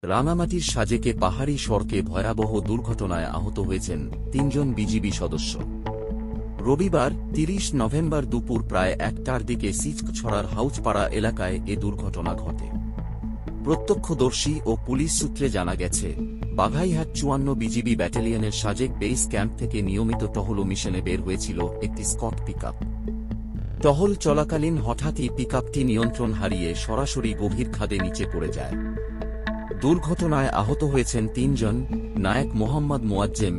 রাঙামাটির সাজেকে পাহাড়ি সড়কে ভয়াবহ দুর্ঘটনায় আহত হয়েছেন ৩ জন বিজিবি সদস্য। রবিবার ৩০ নভেম্বর দুপুর প্রায় ১টার দিকে সিচকছড়ার হাউজপাড়া এলাকায় এ দুর্ঘটনা ঘটে। প্রত্যক্ষদর্শী ও পুলিশ সূত্রে জানা গেছে, বাঘাইহাট ৫৪ বিজিবি ব্যাটালিয়নের সাজেক বেস ক্যাম্প থেকে নিয়মিত টহল মিশনে বের হয়েছিল একটি স্কট পিকআপ। টহল চলাকালীন হঠাৎই পিকআপটি নিয়ন্ত্রণ হারিয়ে সরাসরি গভীর খাদে নিচে পড়ে যায়। দুর্ঘটনায় আহত হয়েছেন ৩ জন, নায়েক মোহাম্মদ মোয়াজ্জেম,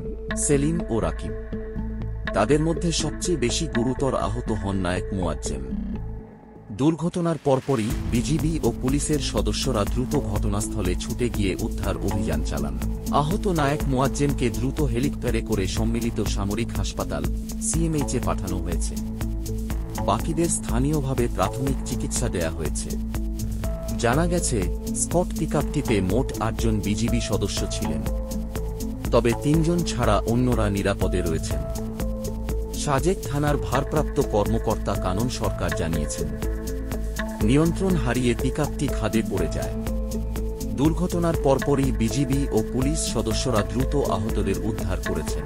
সেলিম ও রাকিব। তাদের মধ্যে সবচেয়ে বেশি গুরুতর আহত হন নায়েক মোয়াজ্জেম। দুর্ঘটনার পরপরই বিজিবি ও পুলিশের সদস্যরা দ্রুত ঘটনাস্থলে ছুটে গিয়ে উদ্ধার অভিযান চালান। আহত নায়েক মোয়াজ্জেমকে দ্রুত হেলিকপ্টারে করে সম্মিলিত সামরিক হাসপাতাল সিএমএইচে পাঠানো হয়েছে। বাকিদের স্থানীয়ভাবে প্রাথমিক চিকিৎসা দেয়া হয়েছে। জানা গেছে, স্কট পিকআপটিতে মোট ৮ জন বিজিবি সদস্য ছিলেন, তবে ৩ জন ছাড়া অন্যরা নিরাপদে রয়েছেন। সাজেক থানার ভারপ্রাপ্ত কর্মকর্তা কানন সরকার জানিয়েছেন, নিয়ন্ত্রণ হারিয়ে পিকআপটি খাদে পড়ে যায়। দুর্ঘটনার পরপরই বিজিবি ও পুলিশ সদস্যরা দ্রুত আহতদের উদ্ধার করেছেন।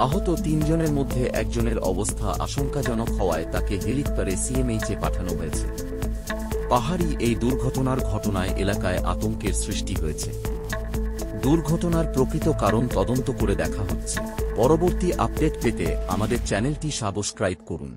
আহত ৩ জনের মধ্যে একজনের অবস্থা আশঙ্কাজনক হওয়ায় তাকে হেলিকপ্টারে সিএমএইচে পাঠানো হয়েছে। পাহাড়ি এই দুর্ঘটনার ঘটনায় এলাকায় আতঙ্কের সৃষ্টি হয়েছে। দুর্ঘটনার প্রকৃত কারণ তদন্ত করে দেখা হচ্ছে। পরবর্তী আপডেট পেতে আমাদের চ্যানেলটি সাবস্ক্রাইব করুন।